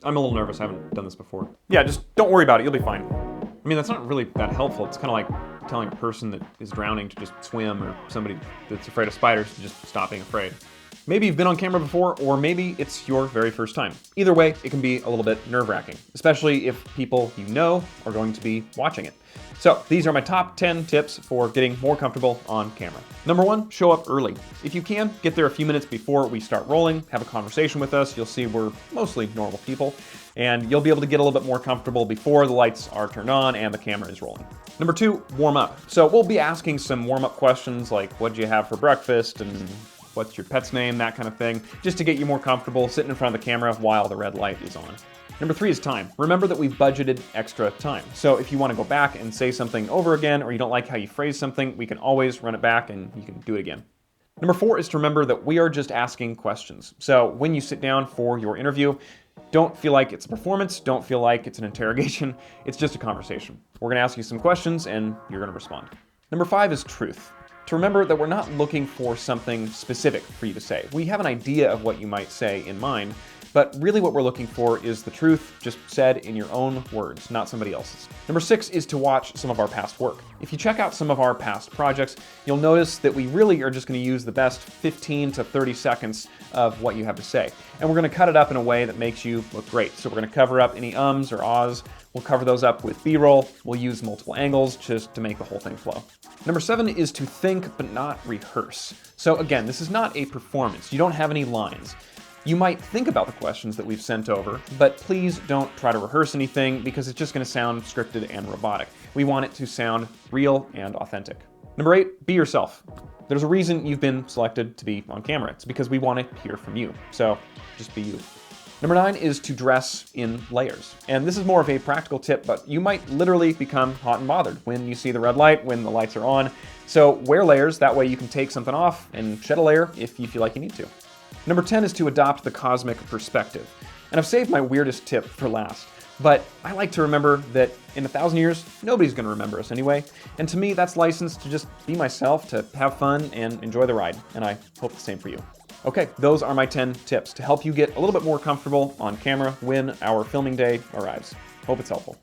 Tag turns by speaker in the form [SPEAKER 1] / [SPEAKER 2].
[SPEAKER 1] I'm a little nervous, I haven't done this before. Yeah, just don't worry about it, you'll be fine. I mean, that's not really that helpful. It's kind of like telling a person that is drowning to just swim, or somebody that's afraid of spiders to just stop being afraid. Maybe you've been on camera before, or maybe it's your very first time. Either way, it can be a little bit nerve-wracking, especially if people you know are going to be watching it. So these are my top 10 tips for getting more comfortable on camera. Number 1, show up early. If you can, get there a few minutes before we start rolling, have a conversation with us. You'll see we're mostly normal people, and you'll be able to get a little bit more comfortable before the lights are turned on and the camera is rolling. Number 2, warm up. So we'll be asking some warm-up questions like, what'd you have for breakfast, and what's your pet's name, that kind of thing, just to get you more comfortable sitting in front of the camera while the red light is on. Number 3 is time. Remember that we've budgeted extra time. So if you want to go back and say something over again, or you don't like how you phrase something, we can always run it back and you can do it again. Number 4 is to remember that we are just asking questions. So when you sit down for your interview, don't feel like it's a performance, don't feel like it's an interrogation, it's just a conversation. We're gonna ask you some questions and you're gonna respond. Number 5 is truth. To remember that we're not looking for something specific for you to say. We have an idea of what you might say in mind, but really what we're looking for is the truth just said in your own words, not somebody else's. Number 6 is to watch some of our past work. If you check out some of our past projects, you'll notice that we really are just going to use the best 15 to 30 seconds of what you have to say. And we're going to cut it up in a way that makes you look great. So we're going to cover up any ums or ahs. We'll cover those up with B-roll. We'll use multiple angles just to make the whole thing flow. Number 7 is to think but not rehearse. So again, this is not a performance. You don't have any lines. You might think about the questions that we've sent over, but please don't try to rehearse anything because it's just going to sound scripted and robotic. We want it to sound real and authentic. Number 8, be yourself. There's a reason you've been selected to be on camera. It's because we want to hear from you. So just be you. Number 9 is to dress in layers. And this is more of a practical tip, but you might literally become hot and bothered when you see the red light, when the lights are on. So wear layers, that way you can take something off and shed a layer if you feel like you need to. Number 10 is to adopt the cosmic perspective. And I've saved my weirdest tip for last, but I like to remember that in 1,000 years, nobody's gonna remember us anyway. And to me, that's license to just be myself, to have fun and enjoy the ride. And I hope the same for you. Okay, those are my 10 tips to help you get a little bit more comfortable on camera when our filming day arrives. Hope it's helpful.